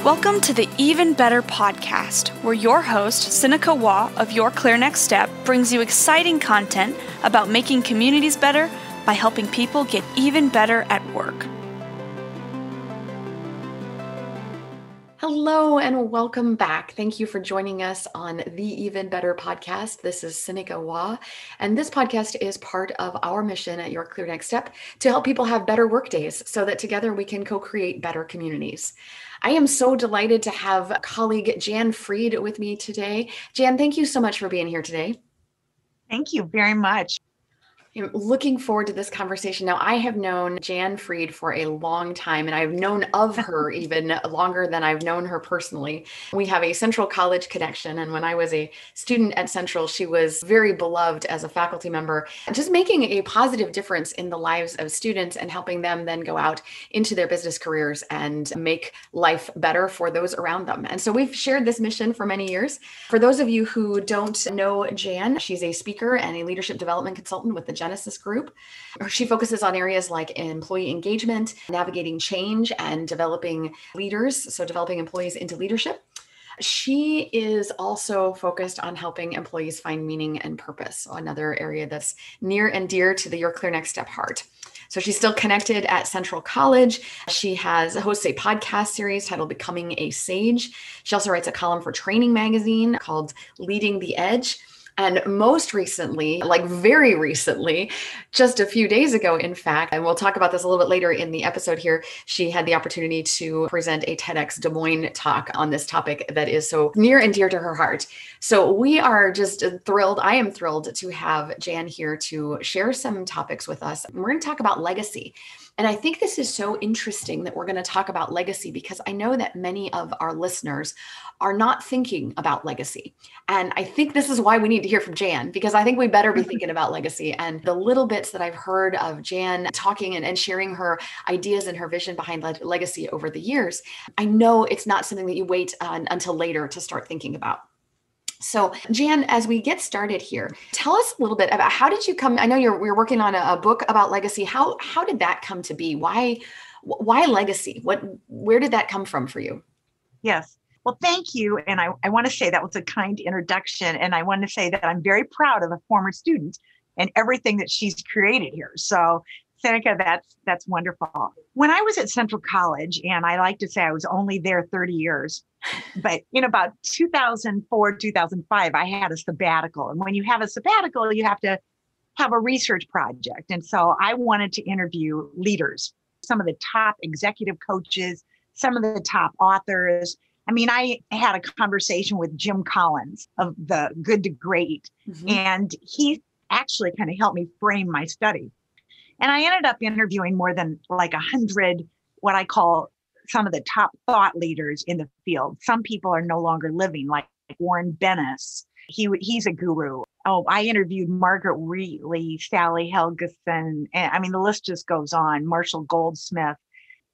Welcome to the Even Better podcast, where your host, Sinikka Waugh of Your Clear Next Step, brings you exciting content about making communities better by helping people get even better at work. Hello and welcome back. Thank you for joining us on the Even Better podcast. This is Sinikka Waugh, and this podcast is part of our mission at Your Clear Next Step to help people have better work days so that together we can co-create better communities. I am so delighted to have colleague Jann Freed with me today. Jann, thank you so much for being here today. Thank you very much. I'm looking forward to this conversation. Now, I have known Jann Freed for a long time, and I've known of her even longer than I've known her personally. We have a Central College connection, and when I was a student at Central, she was very beloved as a faculty member, just making a positive difference in the lives of students and helping them then go out into their business careers and make life better for those around them. And so we've shared this mission for many years. For those of you who don't know Jann, she's a speaker and a leadership development consultant with the Genysys Group. She focuses on areas like employee engagement, navigating change, and developing leaders, so developing employees into leadership. She is also focused on helping employees find meaning and purpose, so another area that's near and dear to the Your Clear Next Step heart. So she's still connected at Central College. She hosts a podcast series titled Becoming a Sage. She also writes a column for Training Magazine called Leading the Edge. And most recently, like very recently, just a few days ago, in fact, and we'll talk about this a little bit later in the episode here, she had the opportunity to present a TEDx Des Moines talk on this topic that is so near and dear to her heart. So we are just thrilled. I am thrilled to have Jann here to share some topics with us. We're going to talk about legacy. And I think this is so interesting that we're going to talk about legacy because I know that many of our listeners are not thinking about legacy. And I think this is why we need to hear from Jann, because I think we better be thinking about legacy. And the little bits that I've heard of Jann talking and sharing her ideas and her vision behind legacy over the years, I know it's not something that you wait until later to start thinking about. So Jann, as we get started here, tell us a little bit about how did you come? I know you're working on a book about legacy. How did that come to be? Why legacy? Where did that come from for you? Yes. Well, thank you. And I want to say that was a kind introduction. And I want to say that I'm very proud of a former student and everything that she's created here. So Sinikka, that's wonderful. When I was at Central College, and I like to say I was only there 30 years, but in about 2004, 2005, I had a sabbatical. And when you have a sabbatical, you have to have a research project. And so I wanted to interview leaders, some of the top executive coaches, some of the top authors. I mean, I had a conversation with Jim Collins of the Good to Great, and he actually kind of helped me frame my study. And I ended up interviewing more than like 100, what I call some of the top thought leaders in the field. Some people are no longer living, like Warren Bennis. He's a guru. Oh, I interviewed Margaret Wheatley, Sally Helgeson. And I mean, the list just goes on. Marshall Goldsmith,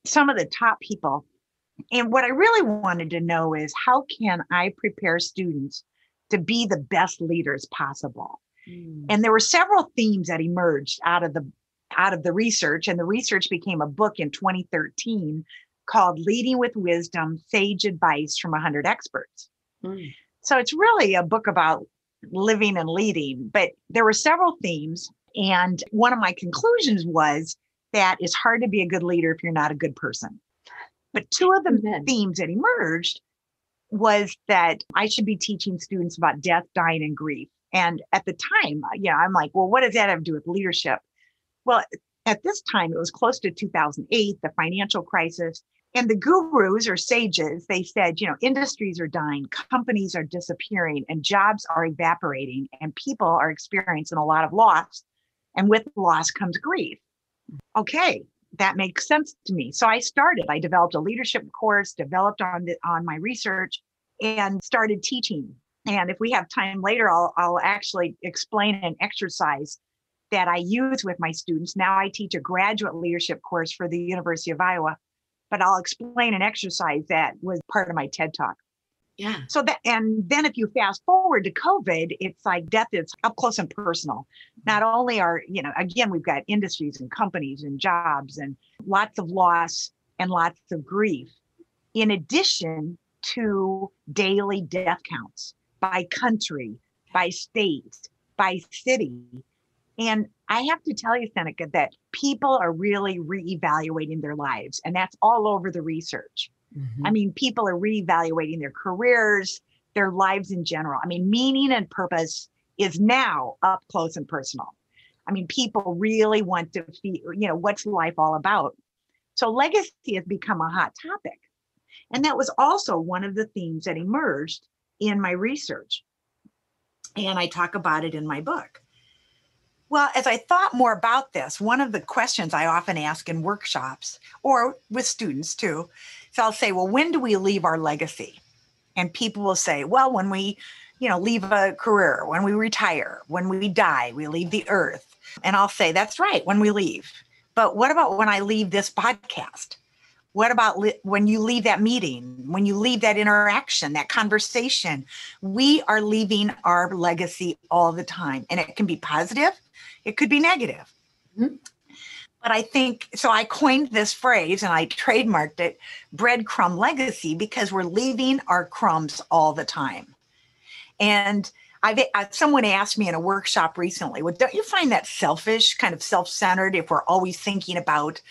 some of the top people. And what I really wanted to know is how can I prepare students to be the best leaders possible? And there were several themes that emerged out of the research, and the research became a book in 2013 called Leading with Wisdom, Sage Advice from 100 Experts. So it's really a book about living and leading, but there were several themes. And one of my conclusions was that it's hard to be a good leader if you're not a good person. But two of the themes that emerged was that I should be teaching students about death, dying, and grief. And at the time, I'm like, well, what does that have to do with leadership? Well, at this time, it was close to 2008, the financial crisis. And the gurus or sages, they said, industries are dying, companies are disappearing, and jobs are evaporating, and people are experiencing a lot of loss. And with loss comes grief. Okay, that makes sense to me. So I developed a leadership course, developed on my research, and started teaching. And if we have time later, I'll actually explain an exercise that I use with my students. Now I teach a graduate leadership course for the University of Iowa, but I'll explain an exercise that was part of my TED Talk. Yeah. And then if you fast forward to COVID, it's like death is up close and personal. Not only again, we've got industries and companies and jobs and lots of loss and lots of grief. in addition to daily death counts by country, by state, by city. And I have to tell you, Sinikka, that people are really reevaluating their lives, and that's all over the research. I mean, people are reevaluating their careers, their lives in general. I mean, meaning and purpose is now up close and personal. I mean, people really want to feel, what's life all about? So legacy has become a hot topic. And that was also one of the themes that emerged in my research. And I talk about it in my book. Well, as I thought more about this, one of the questions I often ask in workshops or with students too, so I'll say, well, when do we leave our legacy? And people will say, well, when we, leave a career, when we retire, when we die, we leave the earth. And I'll say, that's right, when we leave. But what about when I leave this podcast? What about when you leave that meeting, when you leave that interaction, that conversation? We are leaving our legacy all the time. And it can be positive. It could be negative. Mm-hmm. But I think, so I coined this phrase and I trademarked it, Breadcrumb Legacy, because we're leaving our crumbs all the time. And someone asked me in a workshop recently, well, don't you find that selfish, kind of self-centered, if we're always thinking about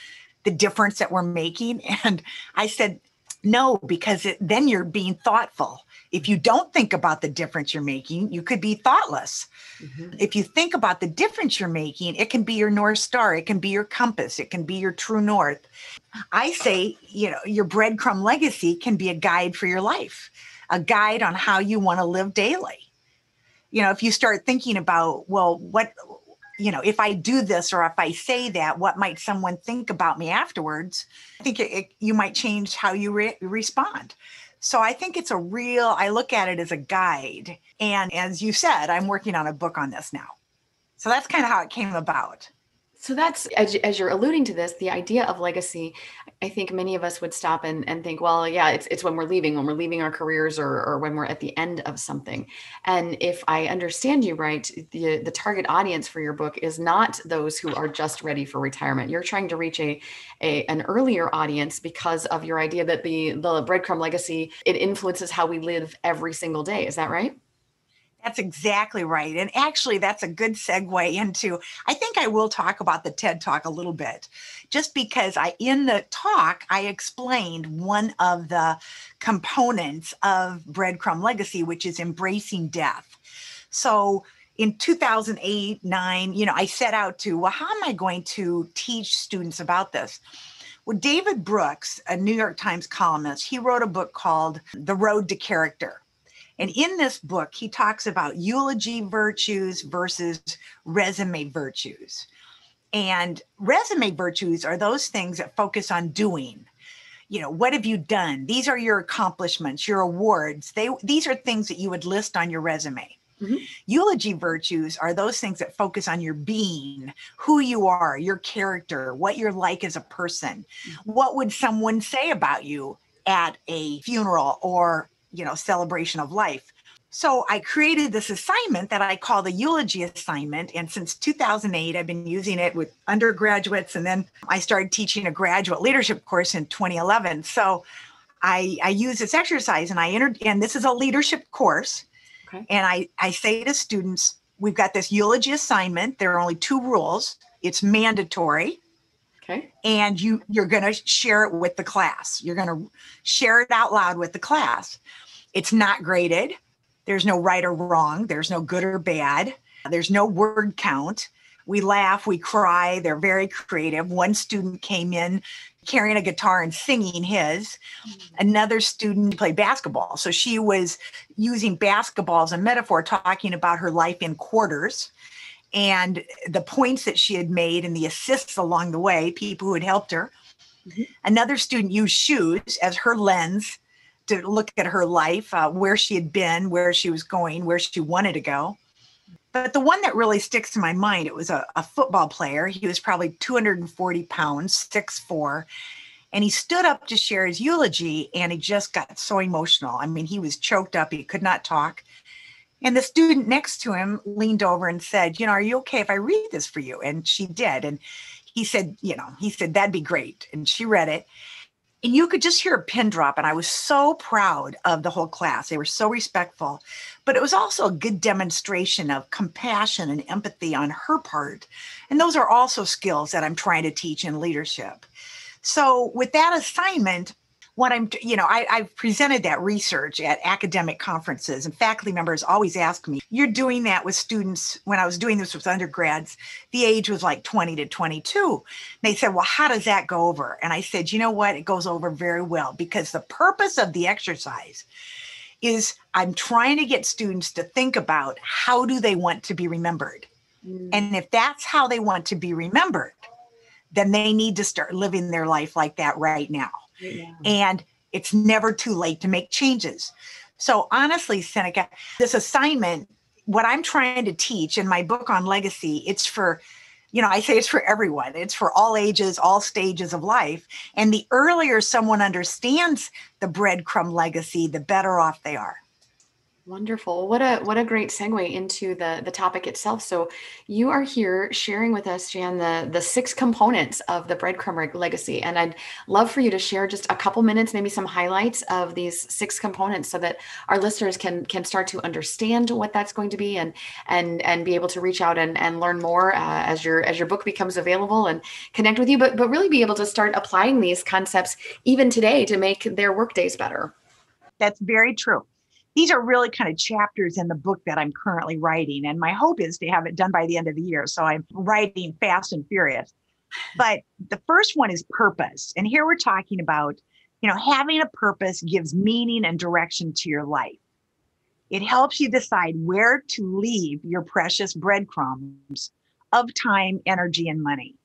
the difference that we're making? And I said, no, because then you're being thoughtful. If you don't think about the difference you're making, you could be thoughtless. Mm-hmm. If you think about the difference you're making, it can be your North Star. It can be your compass. It can be your true north. I say, your breadcrumb legacy can be a guide for your life, a guide on how you want to live daily. If you start thinking about, well, what, if I do this or if I say that, what might someone think about me afterwards? I think you might change how you respond. So I think it's I look at it as a guide. And as you said, I'm working on a book on this now. So that's kind of how it came about. So that's, as you're alluding to this, the idea of legacy, I think many of us would stop and think, well, yeah, it's when we're leaving our careers or when we're at the end of something. And if I understand you right, the target audience for your book is not those who are just ready for retirement. You're trying to reach an earlier audience because of your idea that the breadcrumb legacy, it influences how we live every single day. Is that right? That's exactly right. And actually, that's a good segue into, I think I will talk about the TED Talk a little bit, just because in the talk, I explained one of the components of Breadcrumb Legacy, which is embracing death. So in 2008-9, I set out to, well, how am I going to teach students about this? Well, David Brooks, a New York Times columnist, he wrote a book called The Road to Character. And in this book, he talks about eulogy virtues versus resume virtues. And resume virtues are those things that focus on doing. What have you done? These are your accomplishments, your awards. These are things that you would list on your resume. Mm-hmm. Eulogy virtues are those things that focus on your being, who you are, your character, what you're like as a person. Mm-hmm. What would someone say about you at a funeral or celebration of life? So I created this assignment that I call the eulogy assignment. And since 2008, I've been using it with undergraduates. And then I started teaching a graduate leadership course in 2011. So I use this exercise and this is a leadership course. Okay. And I say to students, we've got this eulogy assignment. There are only 2 rules. It's mandatory. Okay. And you're going to share it with the class. You're going to share it out loud with the class. It's not graded. There's no right or wrong. There's no good or bad. There's no word count. We laugh, we cry. They're very creative. One student came in carrying a guitar and singing his. Another student played basketball. So she was using basketball as a metaphor, talking about her life in quarters and the points that she had made and the assists along the way, people who had helped her. Mm-hmm. Another student used shoes as her lens to look at her life, where she had been, where she was going, where she wanted to go. But the one that really sticks to my mind, it was a football player. He was probably 240 pounds, 6'4", and he stood up to share his eulogy, and he just got so emotional. I mean, he was choked up. He could not talk. And the student next to him leaned over and said, are you okay if I read this for you? And she did. And he said, that'd be great. And she read it. And you could just hear a pin drop. And I was so proud of the whole class. They were so respectful. But it was also a good demonstration of compassion and empathy on her part. And those are also skills that I'm trying to teach in leadership. So with that assignment, I've presented that research at academic conferences, and faculty members always ask me, you're doing that with students. When I was doing this with undergrads, the age was like 20 to 22. They said, well, how does that go over? And I said, you know what? It goes over very well, because the purpose of the exercise is I'm trying to get students to think about how do they want to be remembered. And if that's how they want to be remembered, then they need to start living their life like that right now. Yeah. And it's never too late to make changes. So honestly, Sinikka, this assignment, what I'm trying to teach in my book on legacy, it's for, I say it's for everyone. It's for all ages, all stages of life. And the earlier someone understands the breadcrumb legacy, the better off they are. Wonderful. What a great segue into the topic itself. So you are here sharing with us, Jann, the 6 components of the Breadcrumb Legacy. And I'd love for you to share just a couple minutes, maybe some highlights of these 6 components, so that our listeners can start to understand what that's going to be, and be able to reach out and learn more as your book becomes available, and connect with you, but really be able to start applying these concepts even today to make their work days better. That's very true. These are really kind of chapters in the book that I'm currently writing. And my hope is to have it done by the end of the year. So I'm writing fast and furious. But the first one is purpose. And here we're talking about, having a purpose gives meaning and direction to your life. It helps you decide where to leave your precious breadcrumbs of time, energy, and money.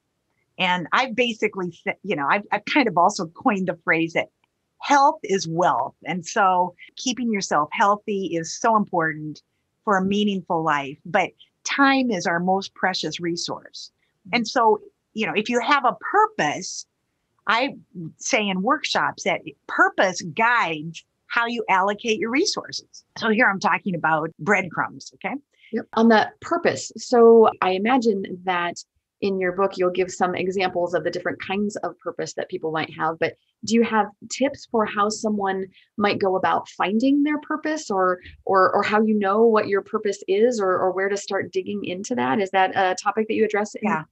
And I've basically said, I've kind of also coined the phrase that health is wealth. And so keeping yourself healthy is so important for a meaningful life, but time is our most precious resource. And so, if you have a purpose, I say in workshops that purpose guides how you allocate your resources. So here I'm talking about breadcrumbs. Okay. Yep. On the purpose. So I imagine that in your book, you'll give some examples of the different kinds of purpose that people might have, but do you have tips for how someone might go about finding their purpose, or how you know what your purpose is, or where to start digging into that? Is that a topic that you address? Yeah.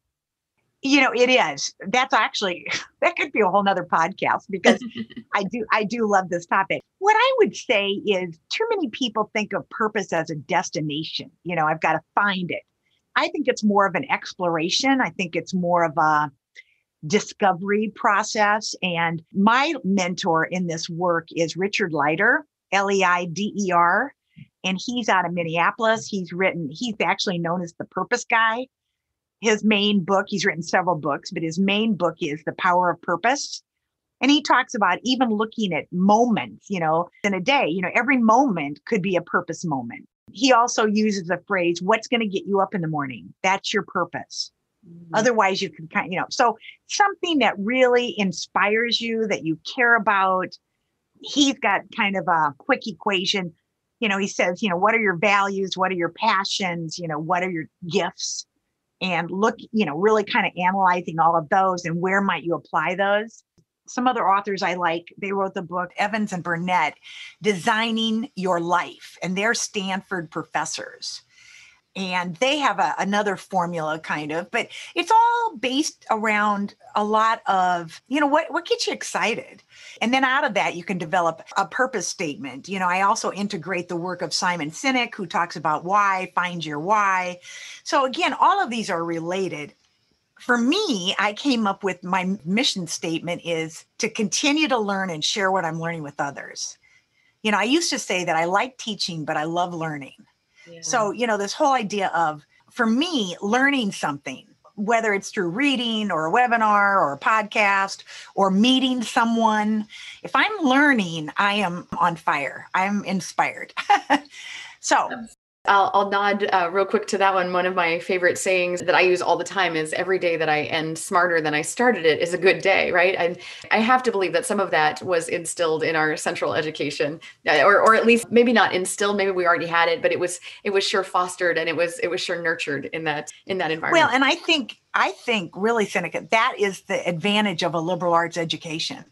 It is. That's actually, that could be a whole nother podcast, because I do love this topic. What I would say is too many people think of purpose as a destination. I've got to find it. I think it's more of an exploration. I think it's more of a discovery process. And my mentor in this work is Richard Leider, Leider, and he's out of Minneapolis. He's actually known as the Purpose Guy. His main book, he's written several books, but his main book is The Power of Purpose. And he talks about even looking at moments, in a day, every moment could be a purpose moment. He also uses the phrase, what's going to get you up in the morning? That's your purpose. Mm-hmm. Otherwise, you can so something that really inspires you, that you care about. He's got kind of a quick equation. He says, what are your values? What are your passions? What are your gifts? And look, really kind of analyzing all of those and where might you apply those. Some other authors I like, they wrote the book, Evans and Burnett, Designing Your Life, and they're Stanford professors. And they have another formula kind of, but it's all based around a lot of, what gets you excited? And then out of that, you can develop a purpose statement. I also integrate the work of Simon Sinek, who talks about why, find your why. So again, all of these are related. For me, I came up with my mission statement is to continue to learn and share what I'm learning with others. I used to say that I like teaching, but I love learning. Yeah. So, this whole idea of, for me, learning something, whether it's through reading or a webinar or a podcast or meeting someone, if I'm learning, I am on fire. I'm inspired. So I'll nod real quick to that one. One of my favorite sayings that I use all the time is every day that I end smarter than I started it is a good day, right? And I have to believe that some of that was instilled in our central education, or at least maybe not instilled, maybe we already had it, but it was sure fostered, and it was sure nurtured in that environment. Well, and I think really, Sinikka, that is the advantage of a liberal arts education.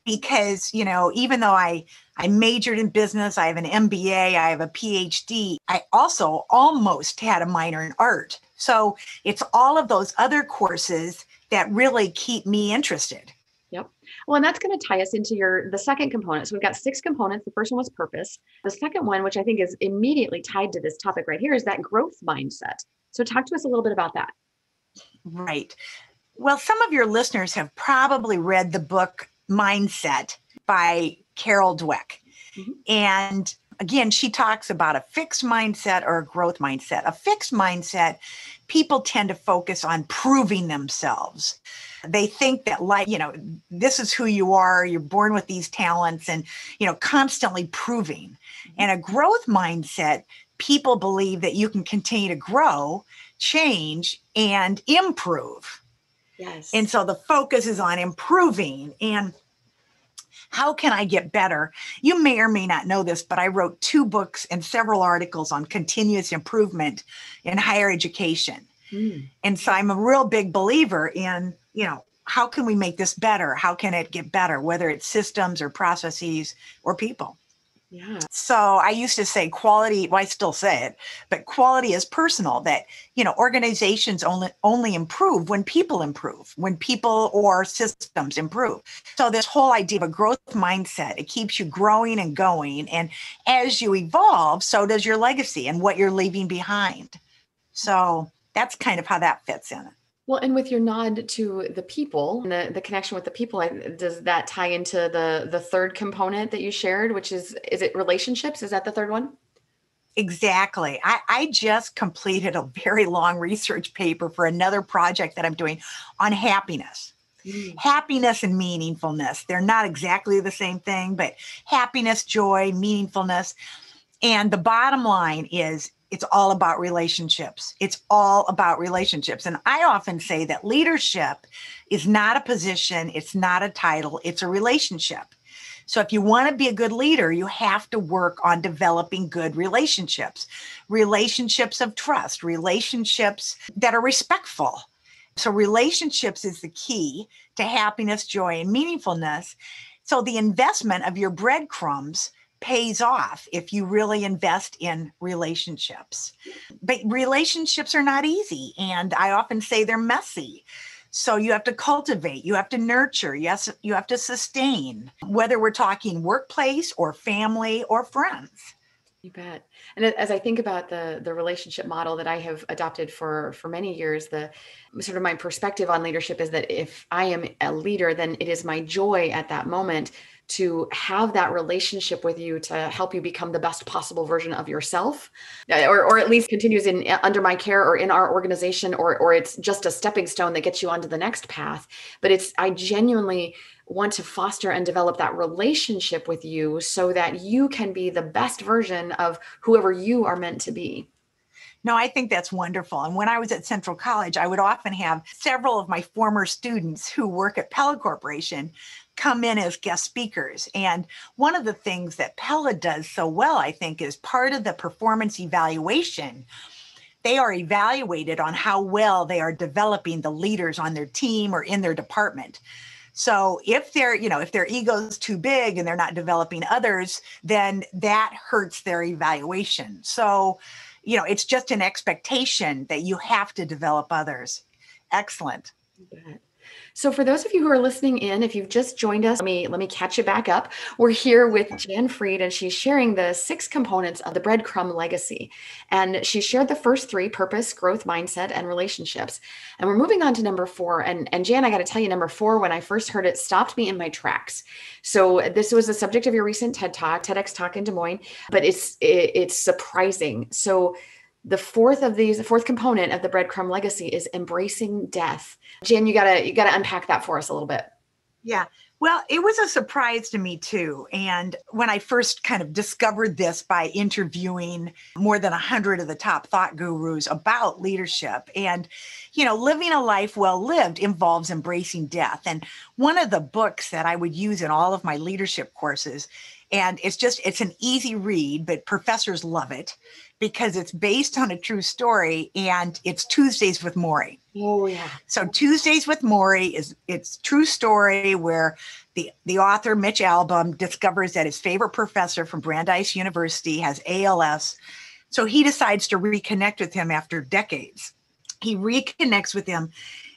Because, even though I majored in business, I have an MBA, I have a PhD, I also almost had a minor in art. So it's all of those other courses that really keep me interested. Yep. Well, and that's going to tie us into the second component. So we've got 6 components. The first one was purpose. The second one, which I think is immediately tied to this topic right here, is that growth mindset. So talk to us a little bit about that. Right. Well, some of your listeners have probably read the book Mindset by Carol Dweck. And again, she talks about a fixed mindset or a growth mindset. A fixed mindset, people tend to focus on proving themselves. They think that, this is who you are, you're born with these talents, and, constantly proving. And a growth mindset, people believe that you can continue to grow, change, and improve. Yes. And so the focus is on improving and how can I get better? You may or may not know this, but I wrote 2 books and several articles on continuous improvement in higher education. And so I'm a real big believer in, how can we make this better? How can it get better, whether it's systems or processes or people? Yeah. So I used to say quality, well, I still say it, but quality is personal, that, organizations only improve when people or systems improve. So this whole idea of a growth mindset, it keeps you growing and going. And as you evolve, so does your legacy and what you're leaving behind. So that's kind of how that fits in. Well, and with your nod to the people and the connection with the people, does that tie into the third component that you shared, which is it relationships? Is that the third one? Exactly. I just completed a very long research paper for another project that I'm doing on happiness. Happiness and meaningfulness. They're not exactly the same thing, but happiness, joy, meaningfulness. And the bottom line is it's all about relationships. It's all about relationships. And I often say that leadership is not a position. It's not a title. It's a relationship. So if you want to be a good leader, you have to work on developing good relationships of trust, relationships that are respectful. So relationships is the key to happiness, joy, and meaningfulness. So the investment of your breadcrumbs pays off if you really invest in relationships. But relationships are not easy. And I often say they're messy. So you have to cultivate, you have to nurture, yes, you have to sustain, whether we're talking workplace or family or friends. You bet. And as I think about the relationship model that I have adopted for many years, the sort of my perspective on leadership is that if I am a leader, then it is my joy at that moment to have that relationship with you to help you become the best possible version of yourself, or at least continues under my care or in our organization, or it's just a stepping stone that gets you onto the next path. But I genuinely want to foster and develop that relationship with you so that you can be the best version of whoever you are meant to be. No, I think that's wonderful. And when I was at Central College, I would often have several of my former students who work at Pella Corporation come in as guest speakers. And one of the things that Pella does so well, I think, is part of the performance evaluation. They are evaluated on how well they are developing the leaders on their team or in their department. So if their ego is too big and they're not developing others, then that hurts their evaluation. So, it's just an expectation that you have to develop others. Excellent. So for those of you who are listening in, if you've just joined us, let me catch you back up. We're here with Jann Freed, and she's sharing the 6 components of the Breadcrumb Legacy. And she shared the first 3: purpose, growth mindset, and relationships. And we're moving on to number 4. And Jann, I got to tell you, number 4, when I first heard it, stopped me in my tracks. So this was the subject of your recent TEDx talk in Des Moines, but it's surprising. So the fourth component of the Breadcrumb Legacy is embracing death. Jann, you gotta unpack that for us a little bit. Yeah. Well, it was a surprise to me too. And when I first kind of discovered this by interviewing more than 100 of the top thought gurus about leadership, and, living a life well lived involves embracing death. And one of the books that I would use in all of my leadership courses, and it's an easy read, but professors love it because it's based on a true story, and it's Tuesdays with Morrie. Oh, yeah. So Tuesdays with Morrie it's true story where the author, Mitch Albom, discovers that his favorite professor from Brandeis University has ALS. So he decides to reconnect with him after decades. He reconnects with him,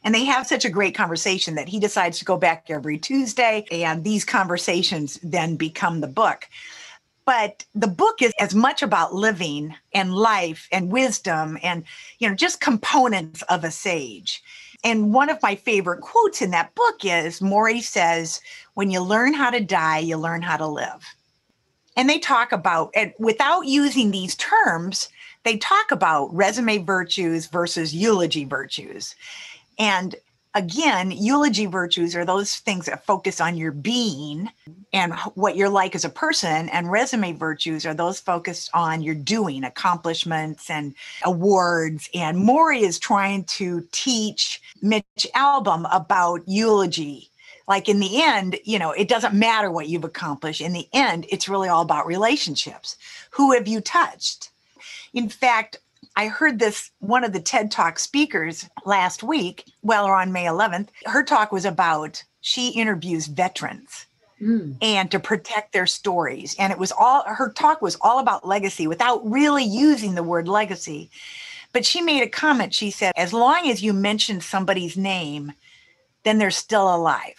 and they have such a great conversation that he decides to go back every Tuesday, and these conversations then become the book. But the book is as much about living and life and wisdom and, just components of a sage. And one of my favorite quotes in that book is Morrie says, "When you learn how to die, you learn how to live." And they talk about, and without using these terms, they talk about resume virtues versus eulogy virtues. And again, eulogy virtues are those things that focus on your being and what you're like as a person. And resume virtues are those focused on your doing, accomplishments and awards. And Morrie is trying to teach Mitch Albom about eulogy. Like in the end, it doesn't matter what you've accomplished. In the end, it's really all about relationships. Who have you touched? In fact, I heard this, one of the TED Talk speakers last week, or on May 11th, her talk was about, she interviews veterans and to protect their stories. And her talk was all about legacy without really using the word legacy. But she made a comment. She said, as long as you mention somebody's name, then they're still alive.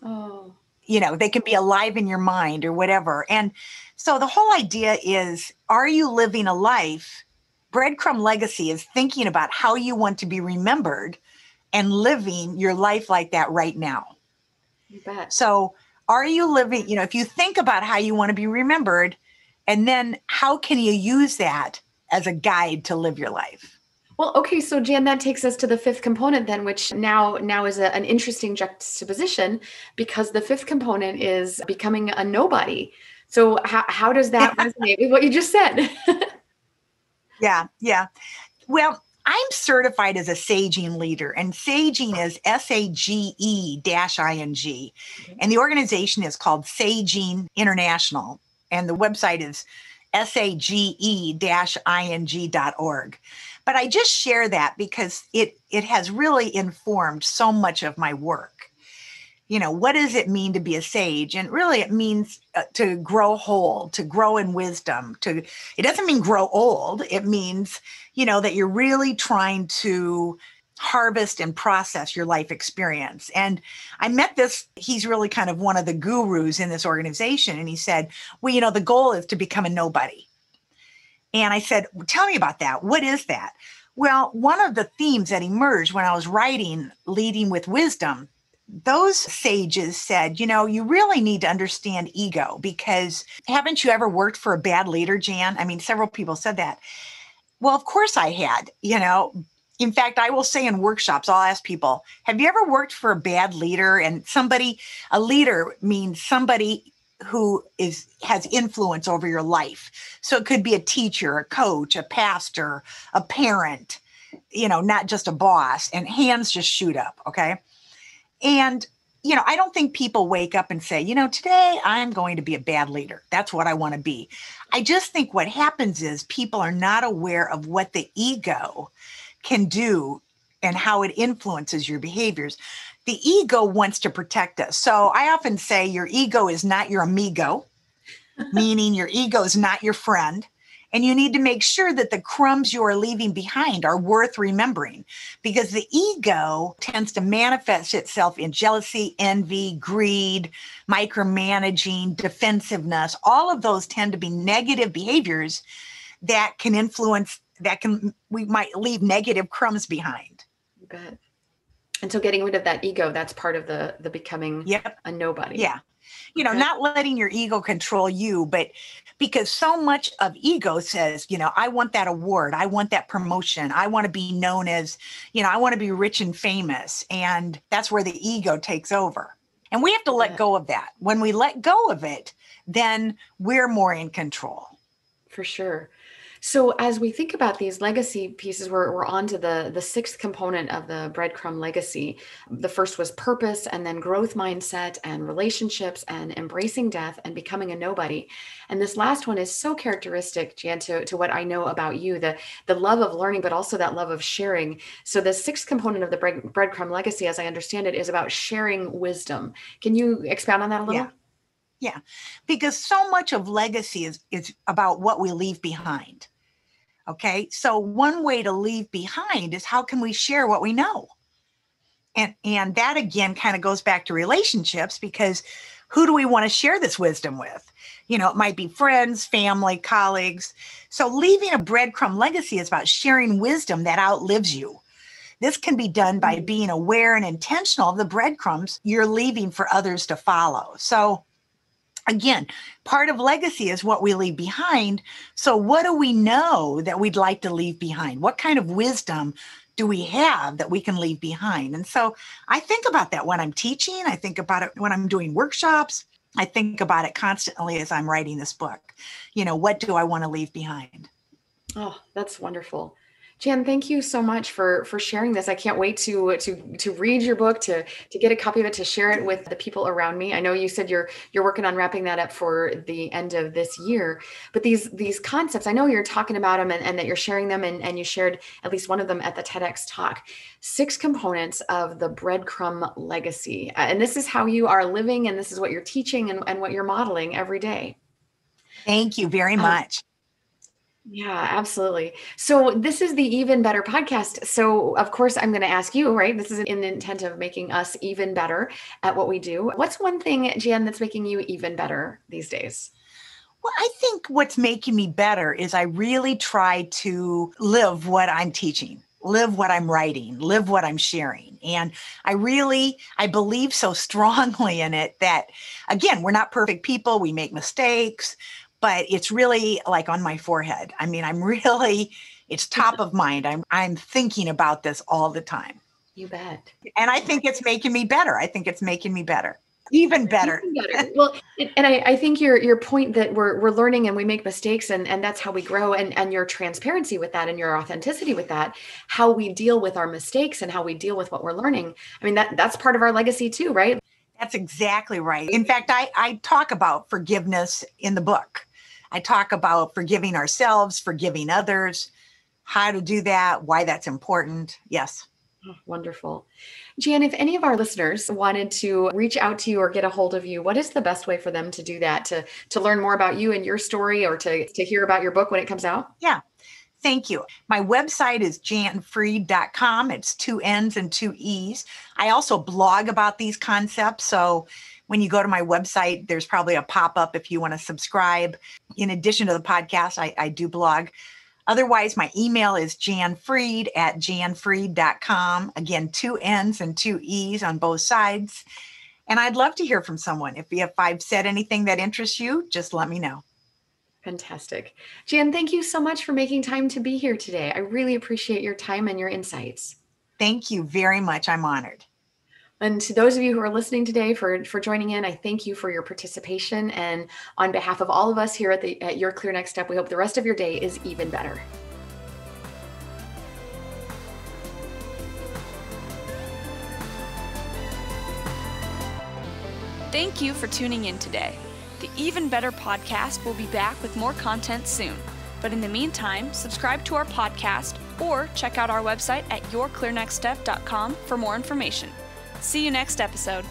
Oh. They can be alive in your mind or whatever. And so the whole idea is, are you living a life? Breadcrumb Legacy is thinking about how you want to be remembered and living your life like that right now. You bet. So are you living, if you think about how you want to be remembered, and then how can you use that as a guide to live your life? Well, okay, so Jann, that takes us to the fifth component then, which now is an interesting juxtaposition, because the fifth component is becoming a nobody. So how does that resonate with what you just said? Yeah. Well, I'm certified as a saging leader, and saging is SAGE-ING. And the organization is called Saging International. And the website is SAGE-ING.org. But I just share that because it has really informed so much of my work. What does it mean to be a sage? And really it means to grow whole, to grow in wisdom. It doesn't mean grow old. It means, that you're really trying to harvest and process your life experience. And I met he's really kind of one of the gurus in this organization. And he said, well, the goal is to become a nobody. And I said, well, tell me about that. What is that? Well, one of the themes that emerged when I was writing Leading with Wisdom, those sages said, you really need to understand ego, because haven't you ever worked for a bad leader, Jann? I mean, several people said that. Well, of course I had, In fact, I will say in workshops, I'll ask people, have you ever worked for a bad leader? And a leader means somebody who has influence over your life. So it could be a teacher, a coach, a pastor, a parent, not just a boss, and hands just shoot up. Okay. And, I don't think people wake up and say, today I'm going to be a bad leader. That's what I want to be. I just think what happens is people are not aware of what the ego can do and how it influences your behaviors. The ego wants to protect us. So I often say your ego is not your amigo, meaning your ego is not your friend. And you need to make sure that the crumbs you are leaving behind are worth remembering, because the ego tends to manifest itself in jealousy, envy, greed, micromanaging, defensiveness. All of those tend to be negative behaviors that can influence, we might leave negative crumbs behind. You bet. And so getting rid of that ego, that's part of the becoming a nobody. Yeah. Not letting your ego control you, but because so much of ego says, I want that award. I want that promotion. I want to be known as, I want to be rich and famous. And that's where the ego takes over. And we have to let go of that. When we let go of it, then we're more in control. For sure. So as we think about these legacy pieces, we're on to the sixth component of the Breadcrumb Legacy. The first was purpose, and then growth mindset and relationships and embracing death and becoming a nobody. And this last one is so characteristic, Jann, to what I know about you, the love of learning, but also that love of sharing. So the sixth component of the Breadcrumb Legacy, as I understand it, is about sharing wisdom. Can you expound on that a little? Yeah, because so much of legacy is about what we leave behind. Okay, so one way to leave behind is how can we share what we know? And that again kind of goes back to relationships, because who do we want to share this wisdom with? It might be friends, family, colleagues. So leaving a breadcrumb legacy is about sharing wisdom that outlives you. This can be done by being aware and intentional of the breadcrumbs you're leaving for others to follow. So again, part of legacy is what we leave behind. So what do we know that we'd like to leave behind? What kind of wisdom do we have that we can leave behind? And so I think about that when I'm teaching. I think about it when I'm doing workshops. I think about it constantly as I'm writing this book. What do I want to leave behind? Oh, that's wonderful. Jann, thank you so much for sharing this. I can't wait to read your book, to get a copy of it, to share it with the people around me. I know you said you're working on wrapping that up for the end of this year, but these concepts, I know you're talking about them and that you're sharing them, and you shared at least one of them at the TEDx talk. 6 components of the Breadcrumb Legacy. And this is how you are living, and this is what you're teaching and what you're modeling every day. Thank you very much. Yeah, absolutely. So this is the Even Better podcast. So of course, I'm going to ask you, right? This is in the intent of making us even better at what we do. What's one thing, Jann, that's making you even better these days? Well, I think what's making me better is I really try to live what I'm teaching, live what I'm writing, live what I'm sharing. And I believe so strongly in it that, again, we're not perfect people. We make mistakes. But it's really like on my forehead. I mean, it's top of mind. I'm thinking about this all the time. You bet. And I think it's making me better. Even better. Well, and I think your point that we're learning and we make mistakes and that's how we grow, and your transparency with that and your authenticity with that, how we deal with our mistakes and how we deal with what we're learning. I mean, that's part of our legacy too, right? That's exactly right. In fact, I talk about forgiveness in the book. I talk about forgiving ourselves, forgiving others, how to do that, why that's important. Yes. Oh, wonderful. Jann, if any of our listeners wanted to reach out to you or get a hold of you, what is the best way for them to do that, to learn more about you and your story, or to hear about your book when it comes out? Yeah. Thank you. My website is jannfreed.com. It's 2 N's and 2 E's. I also blog about these concepts. So when you go to my website, there's probably a pop-up if you want to subscribe. In addition to the podcast, I do blog. Otherwise, my email is jannfreed@jannfreed.com. Again, 2 N's and 2 E's on both sides. And I'd love to hear from someone. If I've said anything that interests you, just let me know. Fantastic. Jann, thank you so much for making time to be here today. I really appreciate your time and your insights. Thank you very much. I'm honored. And to those of you who are listening today for joining in, I thank you for your participation. And on behalf of all of us here at Your Clear Next Step, we hope the rest of your day is even better. Thank you for tuning in today. The Even Better podcast will be back with more content soon. But in the meantime, subscribe to our podcast or check out our website at yourclearnextstep.com for more information. See you next episode.